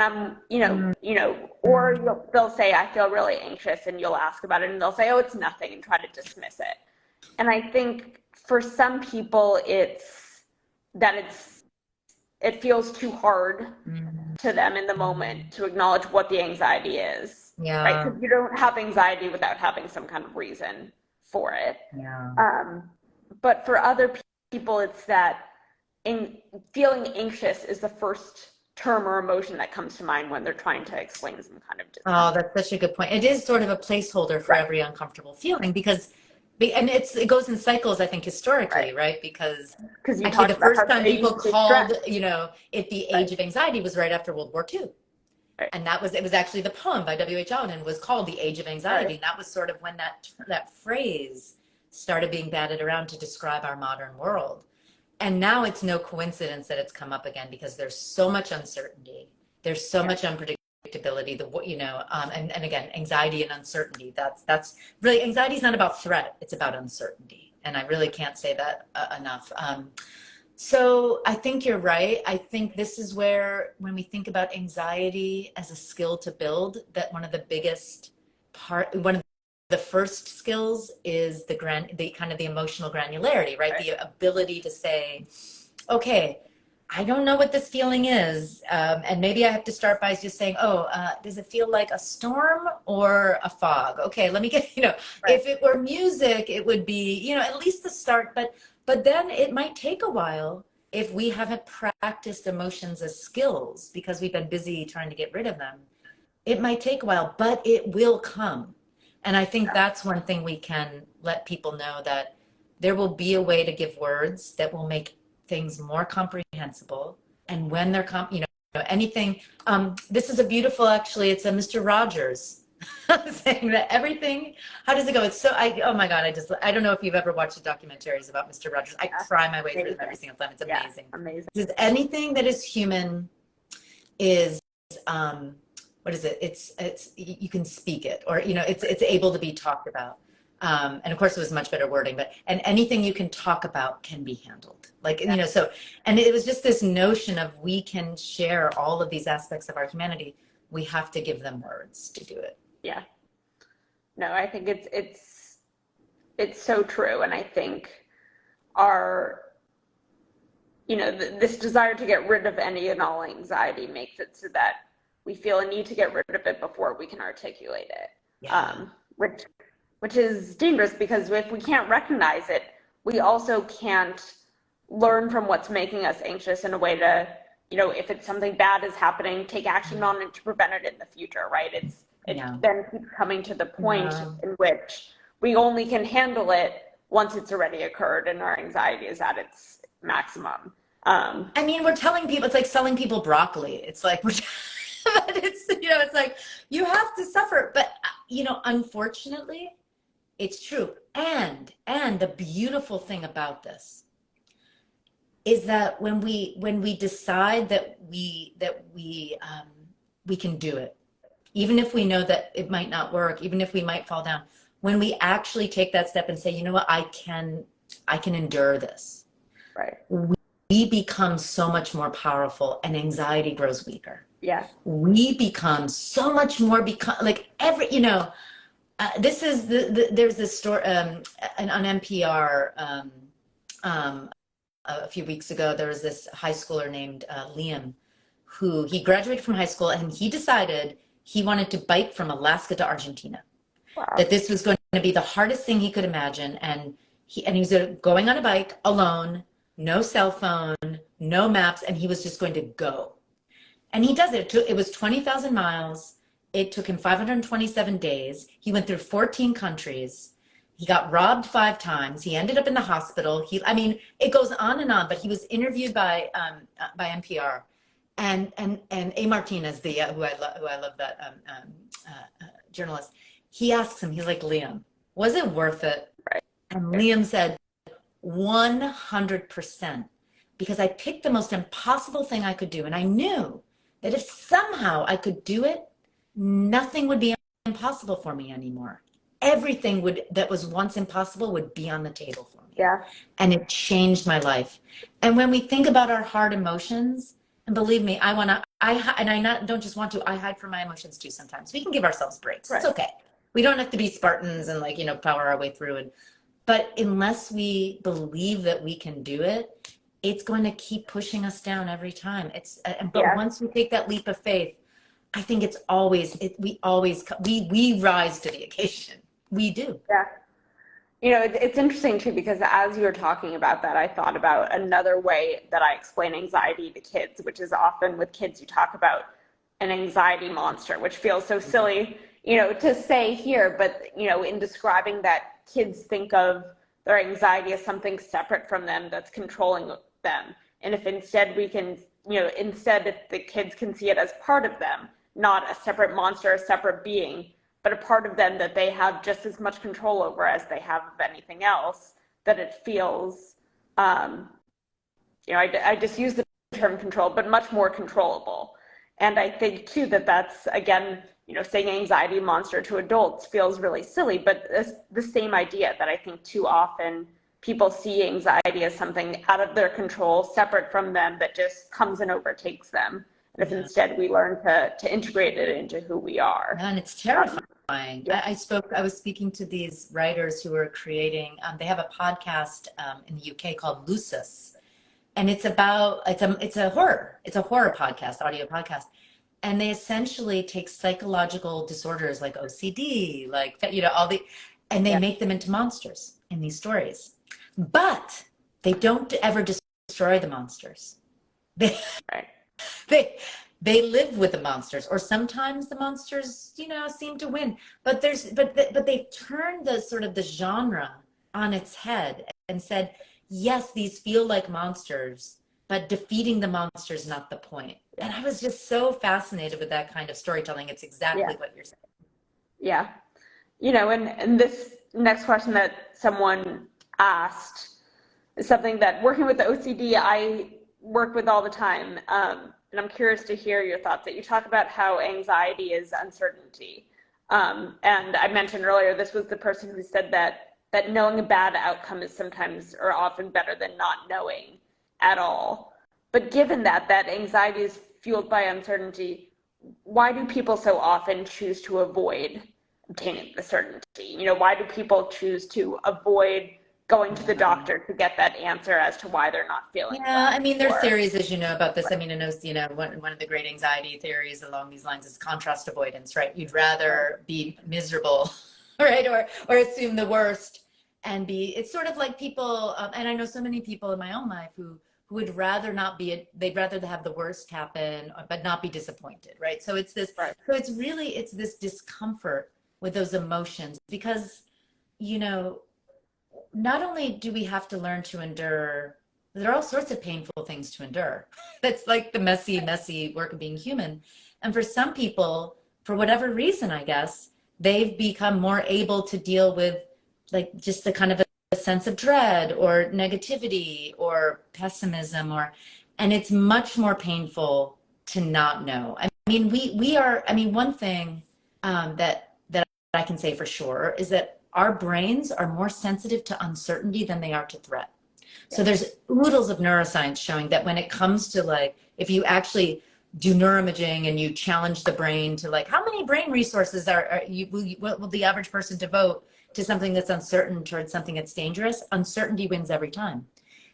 or they'll say, I feel really anxious, and you'll ask about it, and they'll say, oh, it's nothing, and try to dismiss it. And I think for some people, it feels too hard to them in the moment to acknowledge what the anxiety is. Yeah. Right? Because you don't have anxiety without having some kind of reason for it. Yeah. But for other people, it's that feeling anxious is the first term or emotion that comes to mind when they're trying to explain some kind of Oh, discomfort. that's such a good point. It is sort of a placeholder for Right. every uncomfortable feeling and it goes in cycles, I think, historically, right? Because Because you actually the talked about first how time they people used to be called, stressed. it the Right. age of anxiety was right after World War II. Right. And it was actually the poem by W.H. Auden was called The Age of Anxiety. Right. And that was sort of when that phrase started being batted around to describe our modern world. And now it's no coincidence that it's come up again because there's so much uncertainty. There's so much unpredictability. And again, anxiety and uncertainty. That's really, anxiety is not about threat. It's about uncertainty. And I really can't say that enough. So I think you're right. I think this is where, when we think about anxiety as a skill to build, that one of the first skills is the kind of the emotional granularity, right? The ability to say, okay, I don't know what this feeling is. And maybe I have to start by just saying, does it feel like a storm or a fog? Okay, let me get, if it were music, it would be, at least the start, but then it might take a while if we haven't practiced emotions as skills because we've been busy trying to get rid of them. It might take a while, but it will come. And I think that's one thing we can let people know, that there will be a way to give words that will make things more comprehensible. And when they're, anything, this is a beautiful, actually, it's a Mr. Rogers saying that everything, how does it go? It's oh my God, I don't know if you've ever watched the documentaries about Mr. Rogers. I cry my way through them every single time. It's amazing. Yeah, amazing. Because anything that is human is, what is it? It's you can speak it, or it's able to be talked about. And of course it was much better wording, and anything you can talk about can be handled. And it was just this notion of, we can share all of these aspects of our humanity. We have to give them words to do it. Yeah. No, I think it's so true. And I think this desire to get rid of any and all anxiety makes it so that we feel a need to get rid of it before we can articulate it. Yeah. Which is dangerous, because if we can't recognize it, we also can't learn from what's making us anxious in a way to, if it's something bad is happening, take action on it to prevent it in the future, right? It then keeps coming to the point in which we only can handle it once it's already occurred and our anxiety is at its maximum. I mean, we're telling people, it's like selling people broccoli. It's like, but it's, it's like, you have to suffer. But, unfortunately, it's true. And the beautiful thing about this is that when we decide that we can do it, even if we know that it might not work, even if we might fall down, when we actually take that step and say, you know what, I can endure this. Right. We become so much more powerful, and anxiety grows weaker. Yeah. We become so much more like this is there's this story on NPR a few weeks ago. There was this high schooler named Liam, who he graduated from high school, and he decided he wanted to bike from Alaska to Argentina. Wow. That this was going to be the hardest thing he could imagine, and he was going on a bike alone, no cell phone, no maps, and he was just going to go. And he does it. It was 20,000 miles. It took him 527 days. He went through 14 countries. He got robbed 5 times. He ended up in the hospital. It goes on and on, but he was interviewed by NPR. And A. Martinez, who I love, that journalist, he asks him, he's like, Liam, was it worth it? Right. And Liam said, 100%, because I picked the most impossible thing I could do. And I knew that if somehow I could do it, nothing would be impossible for me anymore. Everything that was once impossible would be on the table for me. Yeah. And it changed my life. And when we think about our hard emotions, and believe me, don't just want to, I hide from my emotions too sometimes. We can give ourselves breaks. Right. It's okay. We don't have to be Spartans and power our way through. But unless we believe that we can do it, it's going to keep pushing us down every time. Once we take that leap of faith, I think we rise to the occasion. We do. Yeah. It's interesting too, because as you were talking about that, I thought about another way that I explain anxiety to kids, which is often with kids, you talk about an anxiety monster, which feels so silly, to say here, but, in describing that, kids think of their anxiety as something separate from them that's controlling them. And if instead we can, if the kids can see it as part of them, not a separate monster, a separate being, but a part of them that they have just as much control over as they have of anything else, that it feels, I just use the term control, but much more controllable. And I think too that's, again, saying anxiety monster to adults feels really silly, but it's the same idea that I think too often people see anxiety as something out of their control, separate from them, that just comes and overtakes them. And if instead we learn to integrate it into who we are. And it's terrifying. Yeah. I was speaking to these writers who are creating, they have a podcast in the UK called Lucis. And it's a horror podcast, audio podcast. And they essentially take psychological disorders like OCD, and they make them into monsters in these stories. But they don't ever destroy the monsters. They live with the monsters, or sometimes the monsters, seem to win. But they've turned the genre on its head and said, yes, these feel like monsters, but defeating the monster is not the point. And I was just so fascinated with that kind of storytelling. It's exactly what you're saying. Yeah. And this next question that someone asked is something that, working with the OCD, I work with all the time. And I'm curious to hear your thoughts. That you talk about how anxiety is uncertainty. And I mentioned earlier, this was the person who said that knowing a bad outcome is sometimes or often better than not knowing at all. But given that anxiety is fueled by uncertainty, why do people so often choose to avoid obtaining the certainty? Why do people choose to avoid going to the doctor to get that answer as to why they're not feeling well? There are theories, as you know, about this. I know, one of the great anxiety theories along these lines is contrast avoidance, right? You'd rather be miserable, right? Or assume the worst and it's sort of like people, and I know so many people in my own life who would rather they'd rather have the worst happen, but not be disappointed, right? So it's this, so it's this discomfort with those emotions, because, not only do we have to learn to endure, there are all sorts of painful things to endure. That's like the messy work of being human. And for some people, for whatever reason, I guess, they've become more able to deal with like just the kind of a sense of dread or negativity or pessimism and it's much more painful to not know. I mean, we are, I mean, one thing that I can say for sure is that our brains are more sensitive to uncertainty than they are to threat. So there's oodles of neuroscience showing that when it comes to like, if you actually do neuroimaging and you challenge the brain to like, how many brain resources will the average person devote to something that's uncertain towards something that's dangerous? Uncertainty wins every time.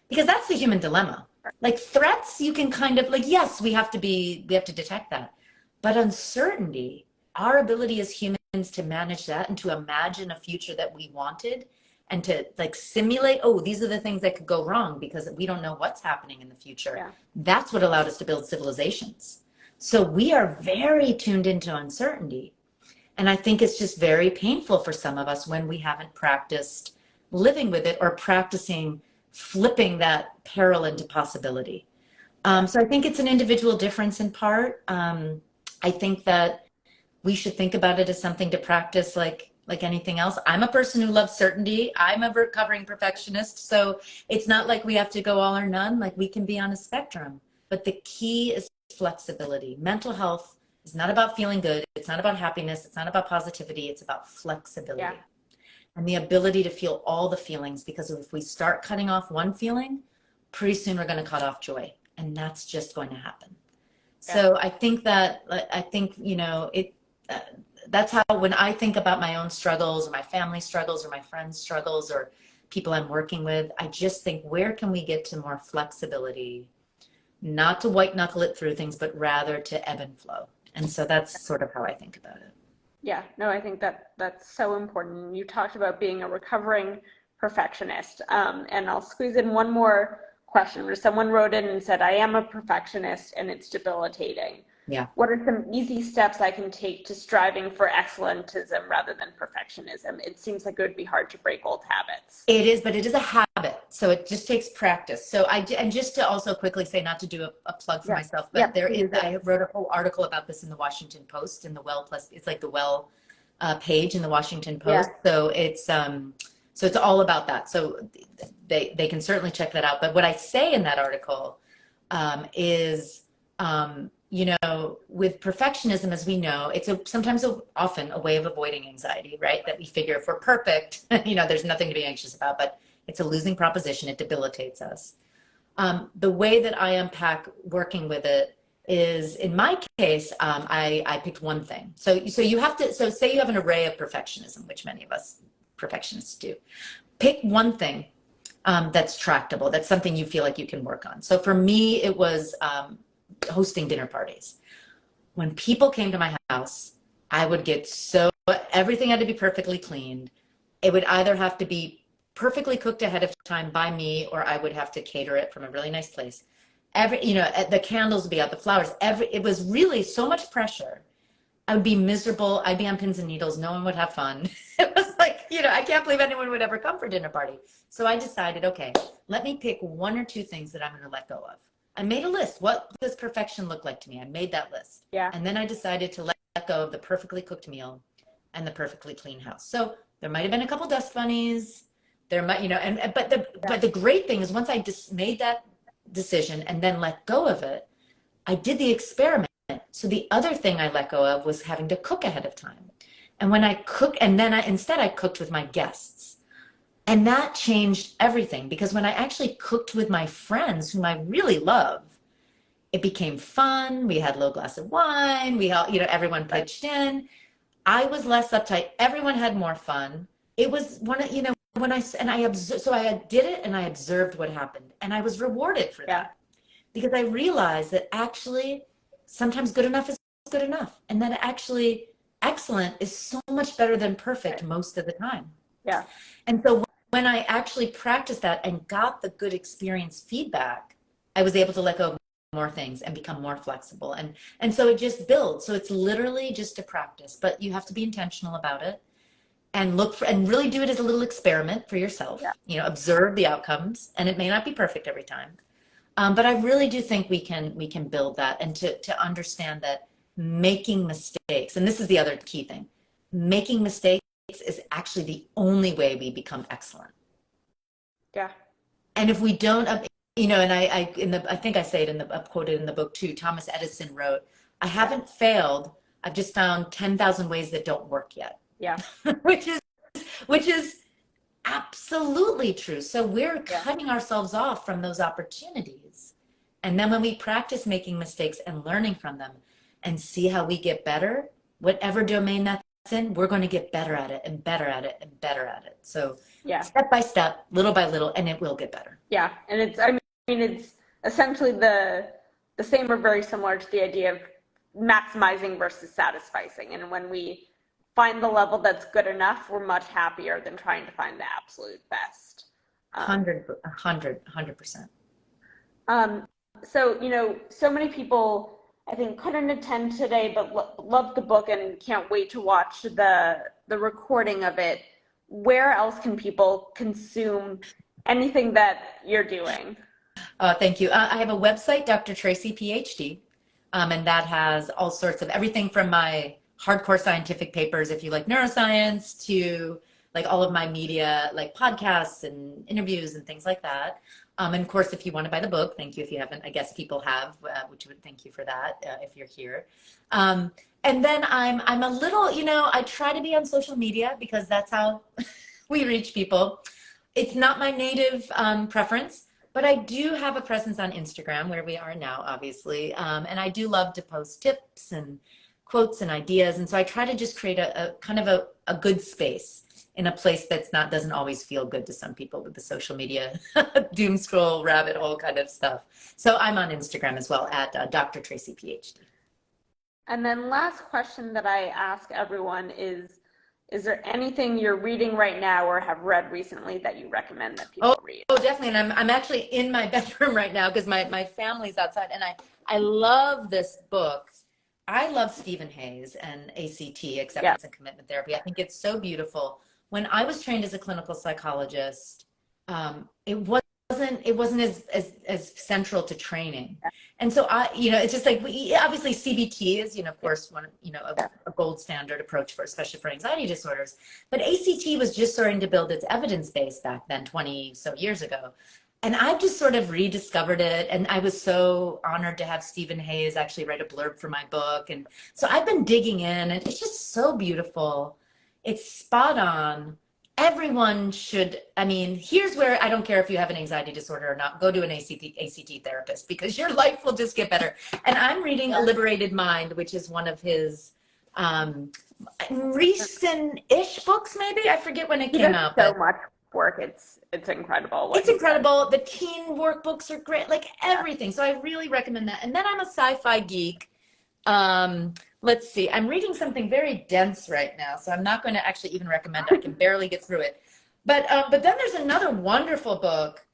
Because that's the human dilemma. Like threats, you can kind of like, yes, we have to detect that. But uncertainty, our ability as humans to manage that and to imagine a future that we wanted and to like simulate, oh, these are the things that could go wrong because we don't know what's happening in the future. Yeah. That's what allowed us to build civilizations. So we are very tuned into uncertainty. And I think it's just very painful for some of us when we haven't practiced living with it or practicing flipping that peril into possibility. So I think it's an individual difference in part. I think that we should think about it as something to practice like anything else. I'm a person who loves certainty. I'm a recovering perfectionist. So it's not like we have to go all or none, like we can be on a spectrum. But the key is flexibility. Mental health is not about feeling good. It's not about happiness. It's not about positivity. It's about flexibility. Yeah. And the ability to feel all the feelings, because if we start cutting off one feeling, pretty soon we're going to cut off joy. And that's just going to happen. Yeah. So I think you know, that's how, when I think about my own struggles or my family struggles or my friends' struggles or people I'm working with, I just think, where can we get to more flexibility, not to white knuckle it through things, but rather to ebb and flow. And so that's sort of how I think about it. Yeah, no, I think that's so important. You talked about being a recovering perfectionist. And I'll squeeze in one more question where someone wrote in and said, I am a perfectionist and it's debilitating. Yeah. What are some easy steps I can take to striving for excellentism rather than perfectionism? It seems like it would be hard to break old habits. It is, but it is a habit. So it just takes practice. So and just to also quickly say, not to do a plug for myself, but I wrote a whole article about this in the Washington Post in the Well Plus, it's like the Well page in the Washington Post. Yeah. So it's all about that. So they can certainly check that out. But what I say in that article is, you know, with perfectionism, as we know, it's often a way of avoiding anxiety, right? That we figure if we're perfect, you know, there's nothing to be anxious about, but it's a losing proposition. It debilitates us. The way that I unpack working with it is, in my case, I picked one thing. So you have to, so say you have an array of perfectionism, which many of us perfectionists do. Pick one thing that's tractable. That's something you feel like you can work on. So for me, it was hosting dinner parties. When people came to my house, I would get everything had to be perfectly cleaned. It would either have to be perfectly cooked ahead of time by me, or I would have to cater it from a really nice place. You know, the candles would be out, the flowers, it was really so much pressure. I would be miserable. I'd be on pins and needles. No one would have fun. It was like, you know, I can't believe anyone would ever come for dinner party. So I decided, okay, let me pick one or two things that I'm going to let go of. I made a list. What does perfection look like to me? I made that list. Yeah. And then I decided to let go of the perfectly cooked meal and the perfectly clean house. So there might have been a couple dust bunnies. There might, you know, but the great thing is, once I just made that decision and then let go of it, I did the experiment. So the other thing I let go of was having to cook ahead of time. And when I cook, and then instead I cooked with my guests. And that changed everything, because when I actually cooked with my friends, whom I really love, it became fun. We had a little glass of wine. We all, you know, everyone pitched in. I was less uptight. Everyone had more fun. It was you know, I observed, so I did it and I observed what happened, and I was rewarded for that, because I realized that actually sometimes good enough is good enough. And then actually excellent is so much better than perfect most of the time. Yeah. And so when I actually practiced that and got the good experience feedback, I was able to let go of more things and become more flexible. And so it just builds. So it's literally just a practice, but you have to be intentional about it. and look for, and really do it as a little experiment for Yeah. yourself, you know, observe the outcomes, and it may not be perfect every time. But I really do think we can build that, and to understand that making mistakes, and this is the other key thing, making mistakes is actually the only way we become excellent. Yeah. And if we don't, you know, and I think I say it in the, quoted in the book too, Thomas Edison wrote, I Yeah. haven't failed. I've just found 10,000 ways that don't work yet, Yeah. which is absolutely true. So we're Yeah. cutting ourselves off from those opportunities. And then when we practice making mistakes and learning from them and see how we get better, whatever domain that's in, we're going to get better at it and better at it and better at it. So Yeah. step by step, little by little, and it will get better. Yeah. And I mean, it's essentially the same or very similar to the idea of maximizing versus satisficing. And when we find the level that's good enough, we're much happier than trying to find the absolute best. 100%. Um, so, so many people, I think, couldn't attend today, but loved the book and can't wait to watch the recording of it. Where else can people consume anything that you're doing? Thank you. I have a website, Dr. Tracy, PhD, and that has all sorts of everything from my hardcore scientific papers, if you like neuroscience, to like all of my media, like podcasts and interviews and things like that. And of course, if you want to buy the book, thank you. If you haven't, I guess people have, which would thank you for that if you're here. And then I'm a little, you know, I try to be on social media because that's how we reach people. It's not my native preference, but I do have a presence on Instagram where we are now, obviously. And I do love to post tips and quotes and ideas. And so I try to just create a kind of a good space in a place that's not, doesn't always feel good to some people with the social media doom scroll rabbit hole kind of stuff. So I'm on Instagram as well at Dr. Tracy, PhD. And then last question that I ask everyone is there anything you're reading right now or have read recently that you recommend that people read? Oh, definitely. And I'm actually in my bedroom right now because my family's outside, and I love this book. I love Stephen Hayes and ACT, Yeah. acceptance and commitment therapy. I think it's so beautiful. When I was trained as a clinical psychologist, it wasn't as central to training. And so you know, it's just like obviously CBT is, you know, of course, one, you know, a gold standard approach for, especially for anxiety disorders. But ACT was just starting to build its evidence base back then, 20 so years ago. And I've just sort of rediscovered it. And I was so honored to have Stephen Hayes actually write a blurb for my book. And so I've been digging in, and it's just so beautiful. It's spot on. Everyone should, I mean, here's where I don't care if you have an anxiety disorder or not, go to an ACT therapist because your life will just get better. And I'm reading A Liberated Mind, which is one of his recent-ish books, maybe. I forget when it came out. So much work. It's incredible. It's incredible. The teen workbooks are great, like everything. So I really recommend that. And then I'm a sci-fi geek. Let's see. I'm reading something very dense right now, so I'm not going to actually even recommend it. I can barely get through it. But then there's another wonderful book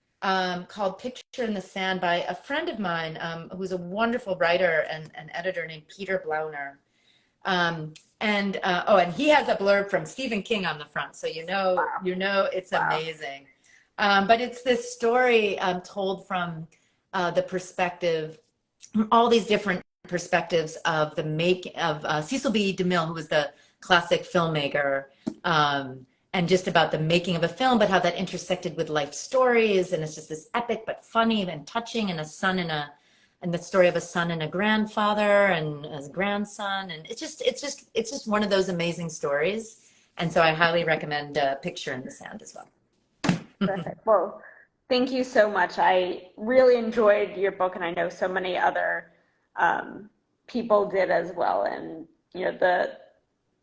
called Picture in the Sand by a friend of mine who's a wonderful writer and editor named Peter Blauner. And he has a blurb from Stephen King on the front, so you know it's amazing. But it's this story told from the perspective, all these different perspectives of the make of Cecil B. DeMille, who was the classic filmmaker, and just about the making of a film, but how that intersected with life stories. And it's just this epic but funny and touching, and and the story of a son and a grandfather and a grandson. And it's just one of those amazing stories. And so I highly recommend Picture in the Sand as well. Perfect. Well, thank you so much. I really enjoyed your book, and I know so many other people did as well. And you know,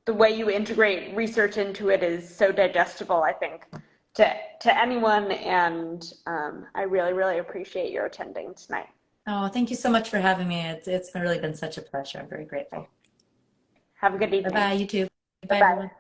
the way you integrate research into it is so digestible, I think, to anyone. And I really, really appreciate your attending tonight. Oh, thank you so much for having me. It's really been such a pleasure. I'm very grateful. Have a good evening. Bye-bye, you too. Bye, Bye. everyone.